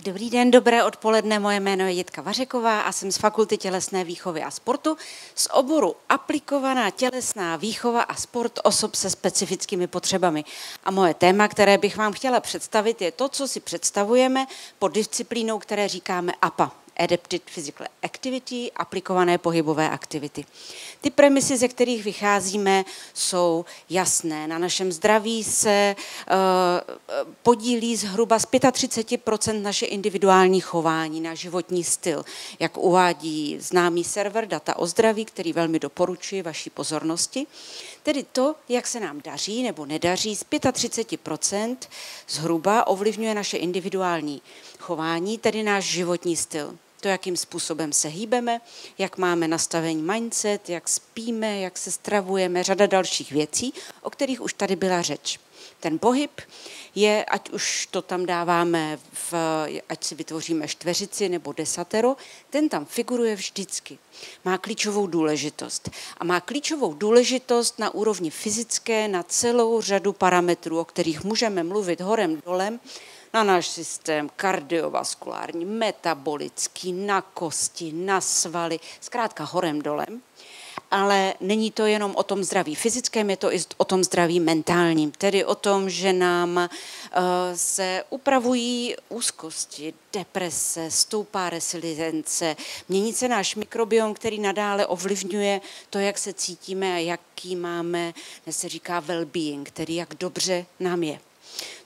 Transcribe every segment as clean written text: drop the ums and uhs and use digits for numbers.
Dobrý den, dobré odpoledne, moje jméno je Jitka Vařeková a jsem z Fakulty tělesné výchovy a sportu z oboru aplikovaná tělesná výchova a sport osob se specifickými potřebami. A moje téma, které bych vám chtěla představit, je to, co si představujeme pod disciplínou, které říkáme APA. Adapted Physical Activity, aplikované pohybové aktivity. Ty premisy, ze kterých vycházíme, jsou jasné. Na našem zdraví se podílí zhruba z 35% naše individuální chování, na životní styl, jak uvádí známý server Data o zdraví, který velmi doporučuji vaší pozornosti. Tedy to, jak se nám daří nebo nedaří, z 35% zhruba ovlivňuje naše individuální chování, tedy náš životní styl. To, jakým způsobem se hýbeme, jak máme nastavení mindset, jak spíme, jak se stravujeme, řada dalších věcí, o kterých už tady byla řeč. Ten pohyb je, ať už to tam dáváme, ať si vytvoříme čtveřici nebo desatero, ten tam figuruje vždycky. Má klíčovou důležitost. A má klíčovou důležitost na úrovni fyzické, na celou řadu parametrů, o kterých můžeme mluvit horem dolem, na náš systém kardiovaskulární, metabolický, na kosti, na svaly, zkrátka horem dolem. Ale není to jenom o tom zdraví fyzickém, je to i o tom zdraví mentálním, tedy o tom, že nám se upravují úzkosti, deprese, stoupá resilience, mění se náš mikrobiom, který nadále ovlivňuje to, jak se cítíme a jaký máme, dnes se říká well-being, tedy jak dobře nám je.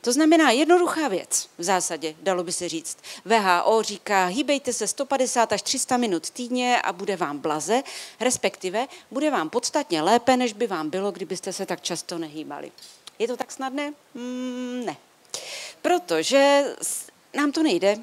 To znamená jednoduchá věc, v zásadě, dalo by se říct. WHO říká, hýbejte se 150 až 300 minut týdně a bude vám blaze, respektive bude vám podstatně lépe, než by vám bylo, kdybyste se tak často nehýbali. Je to tak snadné? Ne. Protože nám to nejde,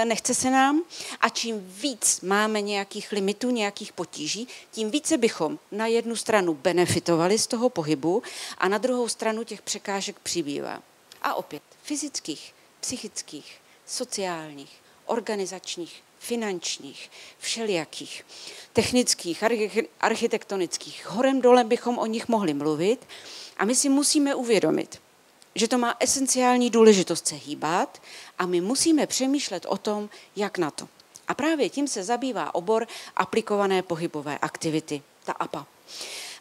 nechce se nám a čím víc máme nějakých limitů, nějakých potíží, tím více bychom na jednu stranu benefitovali z toho pohybu a na druhou stranu těch překážek přibývá. A opět fyzických, psychických, sociálních, organizačních, finančních, všelijakých, technických, architektonických. Horem dolem bychom o nich mohli mluvit a my si musíme uvědomit, že to má esenciální důležitost se hýbat a my musíme přemýšlet o tom, jak na to. A právě tím se zabývá obor aplikované pohybové aktivity, ta APA.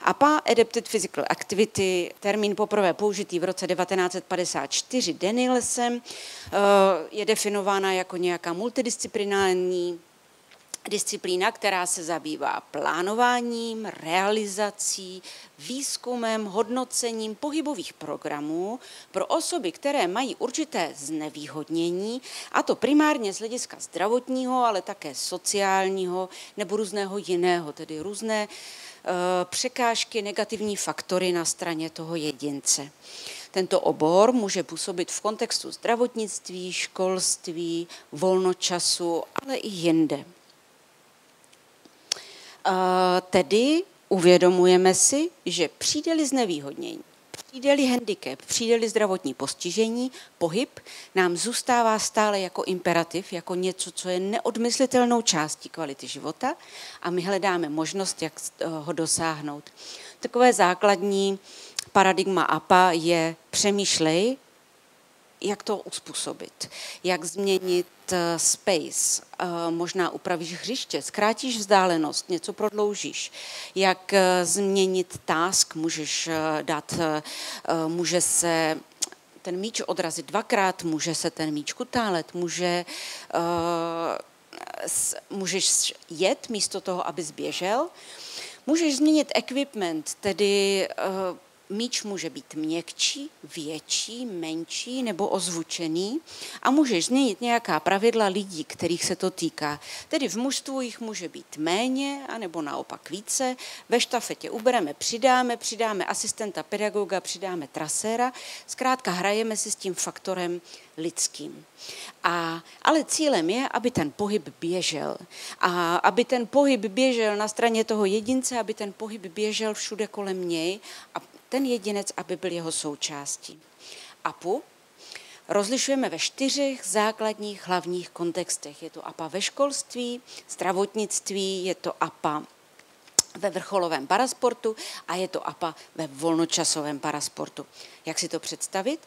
APA, Adapted Physical Activity, termín poprvé použitý v roce 1954 Danielsem, je definována jako nějaká multidisciplinární disciplína, která se zabývá plánováním, realizací, výzkumem, hodnocením pohybových programů pro osoby, které mají určité znevýhodnění, a to primárně z hlediska zdravotního, ale také sociálního nebo různého jiného, tedy různé překážky, negativní faktory na straně toho jedince. Tento obor může působit v kontextu zdravotnictví, školství, volnočasu, ale i jinde. Tedy uvědomujeme si, že přijde-li znevýhodnění, přijde-li handicap, přijde-li zdravotní postižení, pohyb nám zůstává stále jako imperativ, jako něco, co je neodmyslitelnou částí kvality života a my hledáme možnost, jak ho dosáhnout. Takové základní paradigma APA je přemýšlej, jak to uspůsobit, jak změnit space, možná upravíš hřiště, zkrátíš vzdálenost, něco prodloužíš, jak změnit task, může se ten míč odrazit dvakrát, může se ten míč kutálet, můžeš jet místo toho, abys běžel, můžeš změnit equipment, tedy míč může být měkčí, větší, menší nebo ozvučený a můžeš změnit nějaká pravidla lidí, kterých se to týká. Tedy v mužstvu jich může být méně, anebo naopak více. Ve štafetě ubereme, přidáme asistenta pedagoga, přidáme traséra. Zkrátka hrajeme si s tím faktorem lidským. Ale cílem je, aby ten pohyb běžel. A aby ten pohyb běžel na straně toho jedince, aby ten pohyb běžel všude kolem něj a ten jedinec, aby byl jeho součástí. APU rozlišujeme ve 4 základních hlavních kontextech. Je to APA ve školství, zdravotnictví, je to APA ve vrcholovém parasportu a je to APA ve volnočasovém parasportu. Jak si to představit?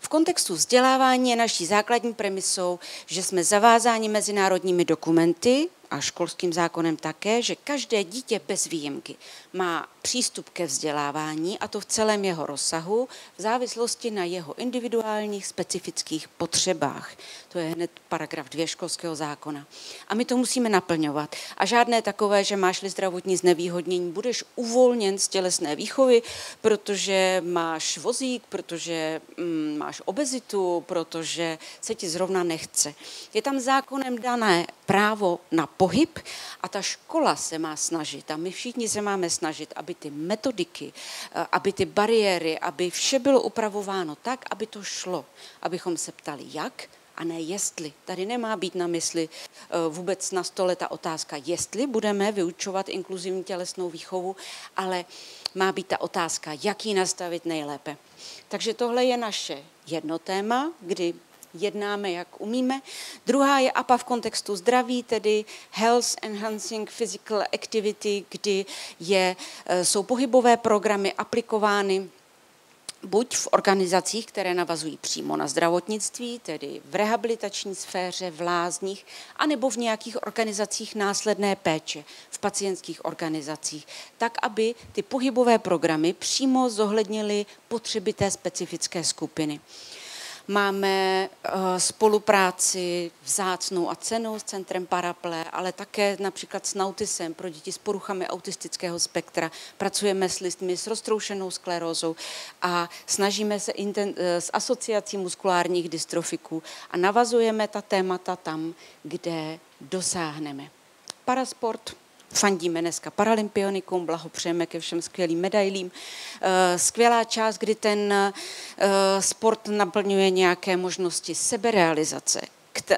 V kontextu vzdělávání je naší základní premisou, že jsme zavázáni mezinárodními dokumenty a školským zákonem také, že každé dítě bez výjimky má přístup ke vzdělávání, a to v celém jeho rozsahu, v závislosti na jeho individuálních specifických potřebách. To je hned paragraf 2 školského zákona. A my to musíme naplňovat. A žádné takové, že máš-li zdravotní znevýhodnění, budeš uvolněn z tělesné výchovy, protože máš vozík, protože máš obezitu, protože se ti zrovna nechce. Je tam zákonem dané právo na pohyb a ta škola se má snažit a my všichni se máme snažit, aby ty metodiky, aby ty bariéry, aby vše bylo upravováno tak, aby to šlo. Abychom se ptali jak a ne jestli. Tady nemá být na mysli vůbec na stole ta otázka, jestli budeme vyučovat inkluzivní tělesnou výchovu, ale má být ta otázka, jak ji nastavit nejlépe. Takže tohle je naše jedno téma, kdy jednáme, jak umíme. Druhá je APA v kontextu zdraví, tedy Health Enhancing Physical Activity, kdy jsou pohybové programy aplikovány buď v organizacích, které navazují přímo na zdravotnictví, tedy v rehabilitační sféře, v lázních, anebo v nějakých organizacích následné péče, v pacientských organizacích, tak, aby ty pohybové programy přímo zohlednily potřeby té specifické skupiny. Máme spolupráci vzácnou a cennou s Centrem Paraple, ale také například s Nautisem pro děti s poruchami autistického spektra. Pracujeme s lidmi s roztroušenou sklerózou a snažíme se s asociací muskulárních dystrofiků a navazujeme ta témata tam, kde dosáhneme. Parasport. Fandíme dneska paralympionikům, blahopřejeme ke všem skvělým medailím. Skvělá část, kdy ten sport naplňuje nějaké možnosti seberealizace,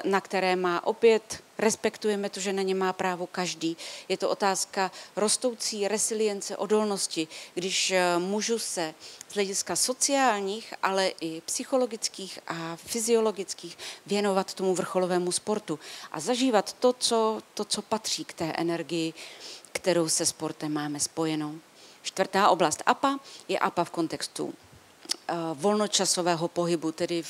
na které má opět, respektujeme to, že na ně má právo každý. Je to otázka rostoucí resilience, odolnosti, když můžu se z hlediska sociálních, ale i psychologických a fyziologických věnovat tomu vrcholovému sportu a zažívat to, co patří k té energii, kterou se sportem máme spojenou. Čtvrtá oblast APA je APA v kontextu volnočasového pohybu, tedy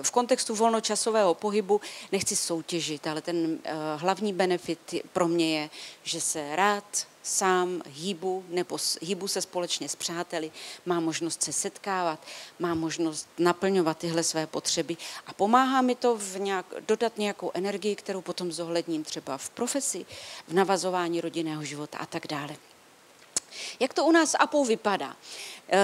v kontextu volnočasového pohybu nechci soutěžit, ale ten hlavní benefit pro mě je, že se rád sám hýbu nebo hýbu se společně s přáteli, má možnost se setkávat, má možnost naplňovat tyhle své potřeby a pomáhá mi to dodat nějakou energii, kterou potom zohledním třeba v profesi, v navazování rodinného života a tak dále. Jak to u nás s APou vypadá?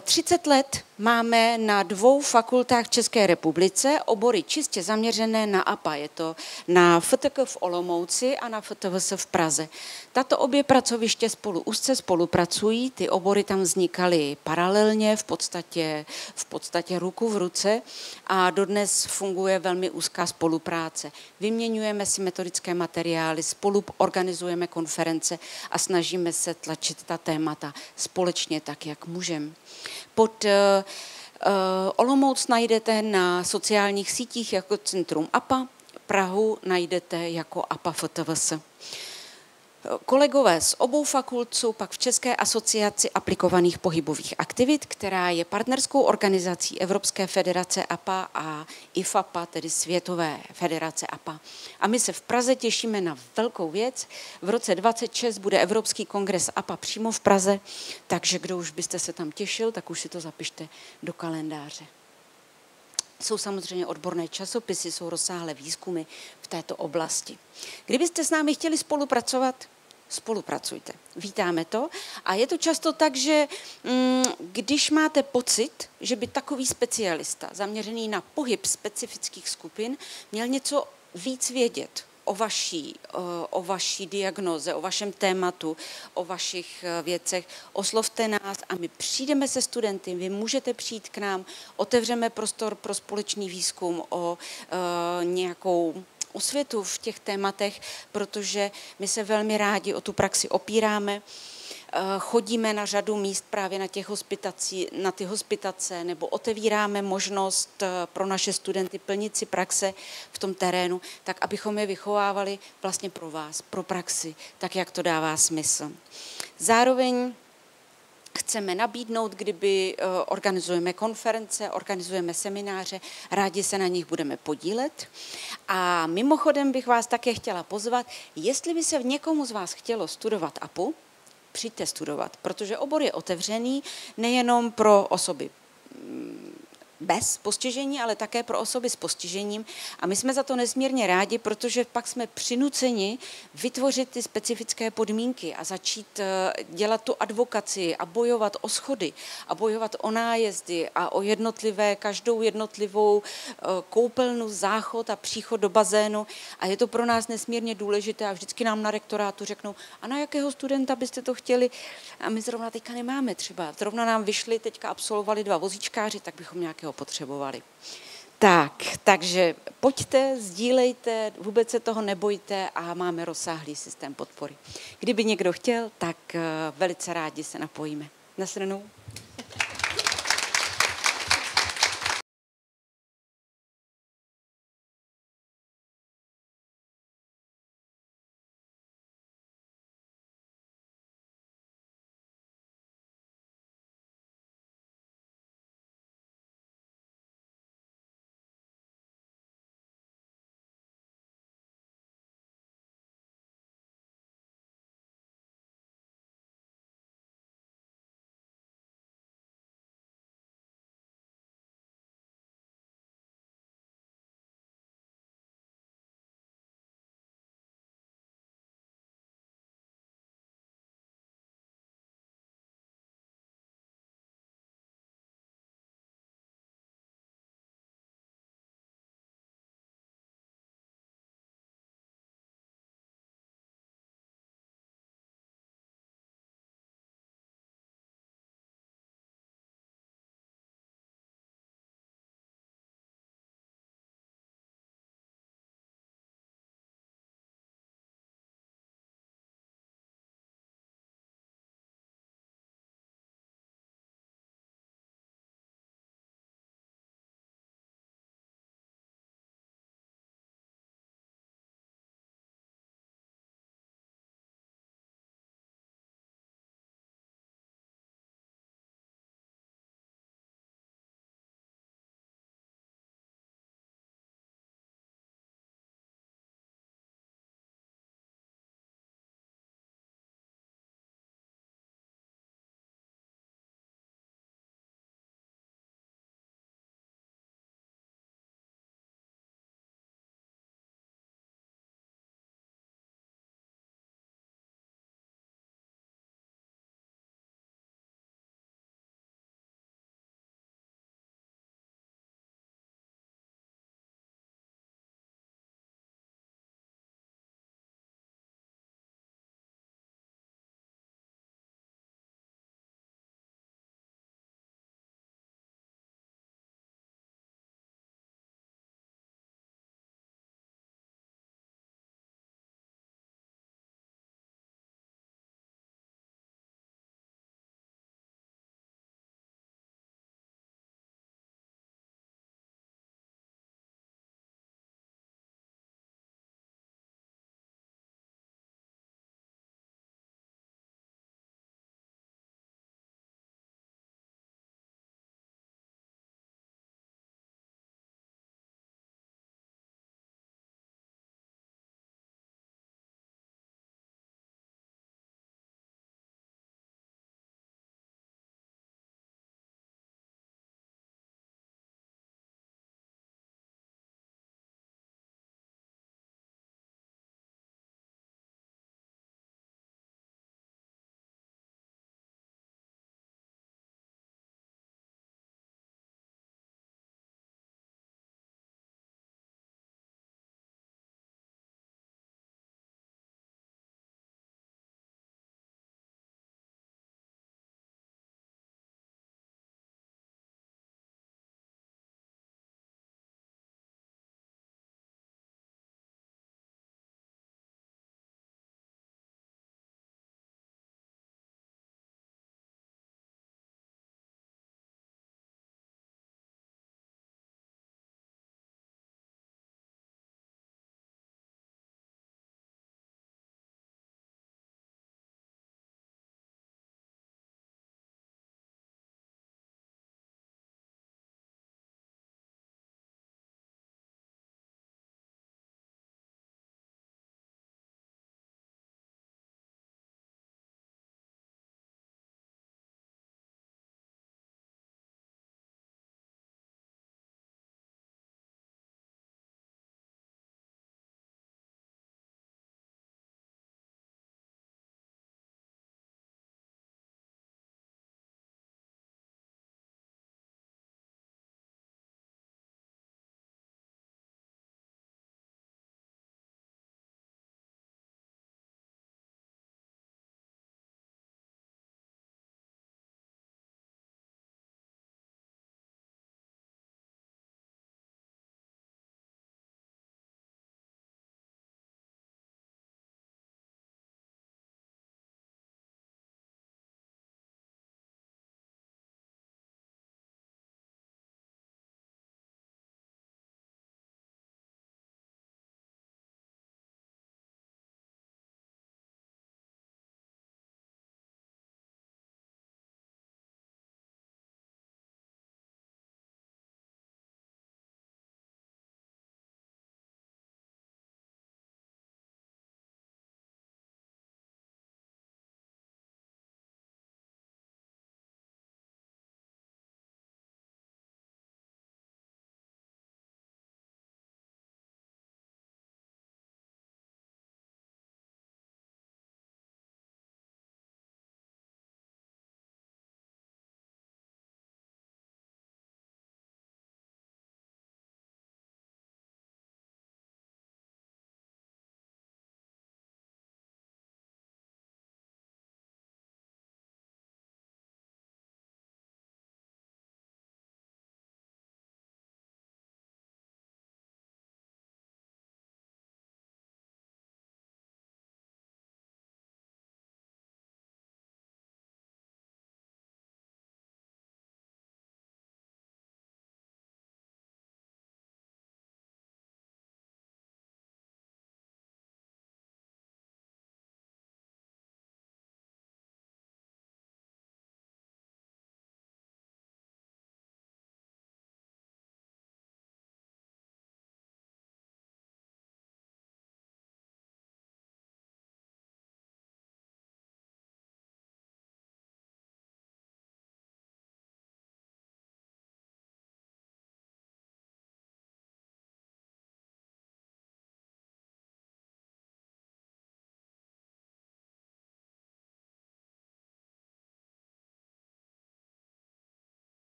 30 let máme na 2 fakultách v České republice obory čistě zaměřené na APA. Je to na FTK v Olomouci a na FTVS v Praze. Tato obě pracoviště úzce spolupracují, ty obory tam vznikaly paralelně, v podstatě ruku v ruce a dodnes funguje velmi úzká spolupráce. Vyměňujeme si metodické materiály, spolu organizujeme konference a snažíme se tlačit ta témata společně tak, jak můžeme. Pod Olomouc najdete na sociálních sítích jako Centrum APA, Prahu najdete jako APA FTVS. Kolegové z obou fakult jsou pak v České asociaci aplikovaných pohybových aktivit, která je partnerskou organizací Evropské federace APA a IFAPA, tedy Světové federace APA. A my se v Praze těšíme na velkou věc. V roce 2026 bude Evropský kongres APA přímo v Praze, takže kdo už byste se tam těšil, tak už si to zapište do kalendáře. Jsou samozřejmě odborné časopisy, jsou rozsáhlé výzkumy v této oblasti. Kdybyste s námi chtěli spolupracovat, spolupracujte. Vítáme to. A je to často tak, že když máte pocit, že by takový specialista zaměřený na pohyb specifických skupin měl něco víc vědět o vaší diagnoze, o vašem tématu, o vašich věcech, oslovte nás a my přijdeme se studenty, vy můžete přijít k nám, otevřeme prostor pro společný výzkum o nějakou osvětu v těch tématech, protože my se velmi rádi o tu praxi opíráme, chodíme na řadu míst právě na ty hospitace nebo otevíráme možnost pro naše studenty plnit si praxe v tom terénu, tak abychom je vychovávali vlastně pro vás, pro praxi, tak jak to dává smysl. Zároveň chceme nabídnout, kdyby organizujeme konference, organizujeme semináře, rádi se na nich budeme podílet. A mimochodem bych vás také chtěla pozvat, jestli by se v někomu z vás chtělo studovat APU, přijďte studovat, protože obor je otevřený nejenom pro osoby bez postižení, ale také pro osoby s postižením. A my jsme za to nesmírně rádi, protože pak jsme přinuceni vytvořit ty specifické podmínky a začít dělat tu advokaci a bojovat o schody a bojovat o nájezdy a o každou jednotlivou koupelnu, záchod a příchod do bazénu. A je to pro nás nesmírně důležité a vždycky nám na rektorátu řeknou, a na jakého studenta byste to chtěli? A my zrovna teďka nemáme třeba. Zrovna nám vyšli, teďka absolvovali 2 vozíčkáři, tak bychom nějakého potřebovali. Takže pojďte, sdílejte, vůbec se toho nebojte a máme rozsáhlý systém podpory. Kdyby někdo chtěl, tak velice rádi se napojíme. Nasledanou.